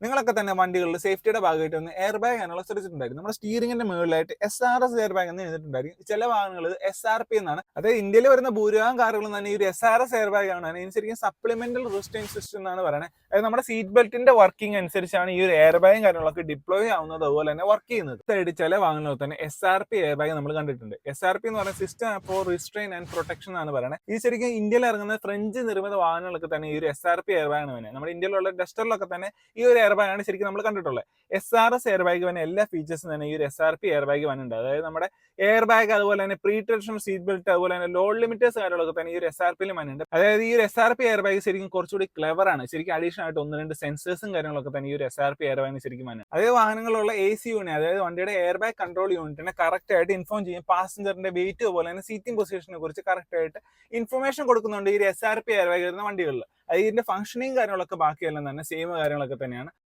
നിങ്ങളൊക്കെ തന്നെ വണ്ടികളിൽ സേഫ്റ്റിയുടെ ഭാഗമായിട്ട് ഒന്ന് എയർ ബാഗ് അതിനുള്ള ശ്രദ്ധിച്ചിട്ടുണ്ടായിരുന്നു. നമ്മുടെ സ്റ്റിയറിംഗിന്റെ മുകളിലായിട്ട് SRS എയർ ബാഗ് എന്ന് എഴുതിയിട്ടുണ്ടായിരിക്കും. ചില വാഹനങ്ങൾ SRP എന്നാണ്. അതായത് ഇന്ത്യയിൽ വരുന്ന ഭൂരിഭാഗം കാറുകളും തന്നെ ഈ ഒരു SRS എയർ ബാഗ് ആണ്. അതിന് ശരിക്കും സപ്ലിമെന്റൽ റിസ്റ്റൈൻ സിസ്റ്റം എന്നാണ് പറയുന്നത്. അതായത് നമ്മുടെ സീറ്റ് ബെൽറ്റിന്റെ വർക്കിംഗ് അനുസരിച്ചാണ് ഈ ഒരു എയർ ബാഗും കാര്യങ്ങളൊക്കെ ഡിപ്ലോയ് ആവുന്നത്, അതുപോലെ തന്നെ വർക്ക് ചെയ്യുന്നത്. സൈഡ് ചില വാഹനങ്ങളിൽ തന്നെ SRP എയർ ബാഗ് നമ്മൾ കണ്ടിട്ടുണ്ട്. SRP എന്ന് പറയുന്ന system for restrain and protection എന്നാണ് പറയുന്നത്. ഈ ശരിക്കും ഇന്ത്യയിൽ ഇറങ്ങുന്ന ഫ്രഞ്ച് നിർമ്മിത വാഹനങ്ങളൊക്കെ തന്നെ ഈ ഒരു SRP എയർ ബാഗ് ആണ് വരുന്നത്. നമ്മുടെ ഇന്ത്യയിലുള്ള ഡസ്റ്ററിലൊക്കെ തന്നെ ഈ ഒരു എയർ ബാഗ് ആണ് ശരിക്കും നമ്മൾ കണ്ടിട്ടുള്ളത്. SRS എയർ ബാഗ് വന്നെ എല്ലാ ഫീച്ചേഴ്സും തന്നെ ഈ ഒരു SRP എയർ ബാഗ് വന്നുണ്ട്. അതായത് നമ്മുടെ എയർ ബാഗ്, അതുപോലെ തന്നെ പ്രീ ടെൻഷൻ സീറ്റ് ബെൽറ്റ്, അതുപോലെ തന്നെ ലോഡ് ലിമിറ്റേഴ്സ് കാര്യങ്ങളൊക്കെ തന്നെ ഈ ഒരു SRP വന്നുണ്ട്. അതായത് ഈ ഒരു SRP എയർ ബാഗ് ശരിക്കും കുറച്ചുകൂടി ക്ലെവർ ആണ്. ശരിക്കും അഡീഷണൽ ആയിട്ട് 1-2 സെൻസേഴ്സും കാര്യങ്ങളൊക്കെ തന്നെ ഈ ഒരു SRP എയർ ബാഗിന് ശരിക്കും വന്നു. അതായത് വാഹനങ്ങളിലുള്ള AC യൂണിറ്റ്, അതായത് വണ്ടിയുടെ എയർ ബാഗ് കൺട്രോൾ യൂണിറ്റിനെ കറക്റ്റ് ആയിട്ട് ഇൻഫോം ചെയ്യും. പാസഞ്ചറിന്റെ വെയിറ്റ്, അതുപോലെ തന്നെ സീറ്റിംഗ് പൊസിഷനെ കുറിച്ച് കറക്റ്റ് ആയിട്ട് ഇൻഫർമേഷൻ കൊടുക്കുന്നുണ്ട് ഈ ഒരു SRP എയർ ബാഗ് വരുന്ന വണ്ടികളിൽ. അത് ഇതിന്റെ ഫംഗ്ഷനിങ് കാര്യങ്ങളൊക്കെ ബാക്കിയെല്ലാം തന്നെ സെയിം കാര്യങ്ങളൊക്കെ തന്നെയാണ്.